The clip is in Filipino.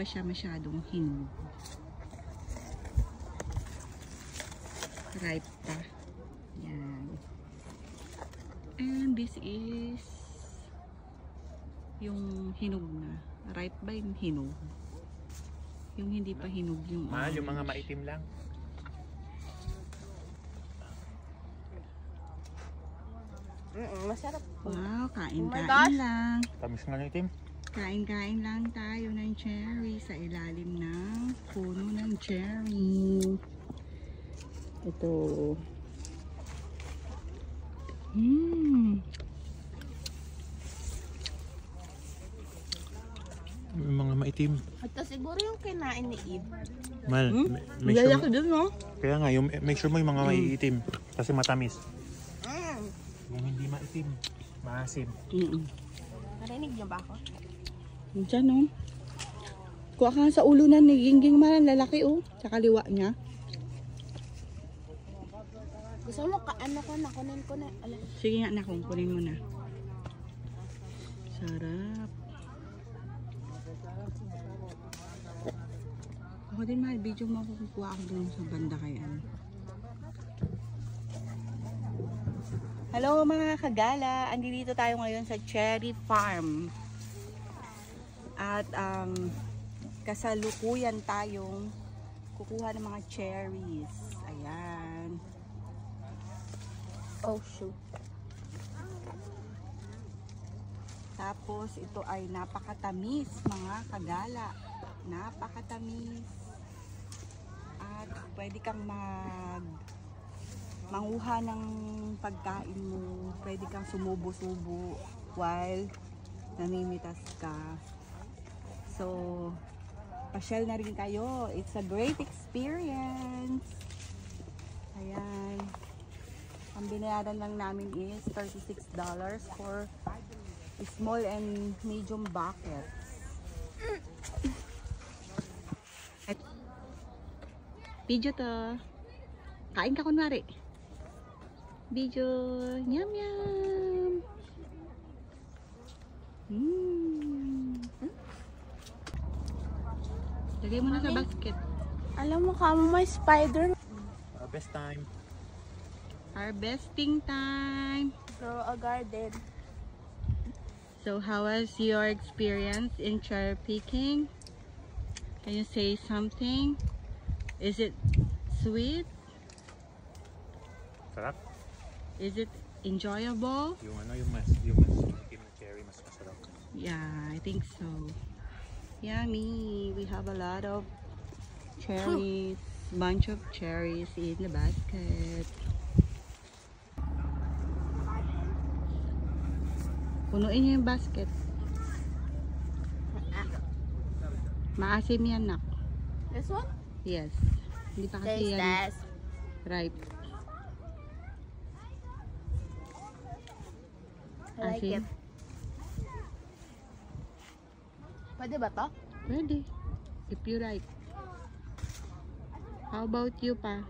pa siya masyadong hinog. Ripe pa. Yan. And this is yung hinog na. Ripe ba yung hinog? Yung hindi pa hinog yung mahal, yung mga maitim lang. Masarap. Wow, kain-kain lang. Tamis nga na itim. Kain-kain lang tayo ng cherry sa ilalim ng puno ng cherry. Ito. Yung mga maitim. Ito siguro yung kinain ni Eve. Mal, make sure Lalaki dun, no? kaya nga, yung, make sure mo yung mga maiitim. Kasi matamis. Mm. Yung hindi maitim, maasim. Narinig niyo ba ako? Diyan, no? Kuha ka sa ulo na ni Gingging man, lalaki, oh. Sa kaliwa niya. Gusto mo ano ko na, kunin ko na. Alam. Sige nga, nakong, kunin mo na. Sarap. Ako din, mahal, video mo ako kukuha ako dun sa banda kay ano. Hello mga kagala, andito tayo ngayon sa Cherry Farm. At kasalukuyan tayong kukuha ng mga cherries. Ayan. Oh shoot. Tapos ito ay napakatamis mga kagala. Napakatamis. At pwede kang manguha ng pagkain mo. Pwede kang sumubo-subo while namimitas ka. So, pasyal na rin kayo. It's a great experience. Ayan. Ang binayaran lang namin is $36 for small and medium buckets. Video to. Kain ka kunwari. Video. Yum yum. Lagay mo na sa basket. Alam mo kamo may spider. Best time. Harvesting time. Grow a garden. So how was your experience in cherry picking? Can you say something? Is it sweet? Sarap. Is it enjoyable? Yung ano, yung itim na cherry, mas masarap. Yeah, I think so. Yummy. We have a lot of cherries, bunch of cherries in the basket. Punuin niyo yung basket. Maasim yan, nak. This one? Yes. Hindi pa kasi Taste yan test. ripe. I like Asim. it. Pwede ba to? Pwede. If you like. How about you pa?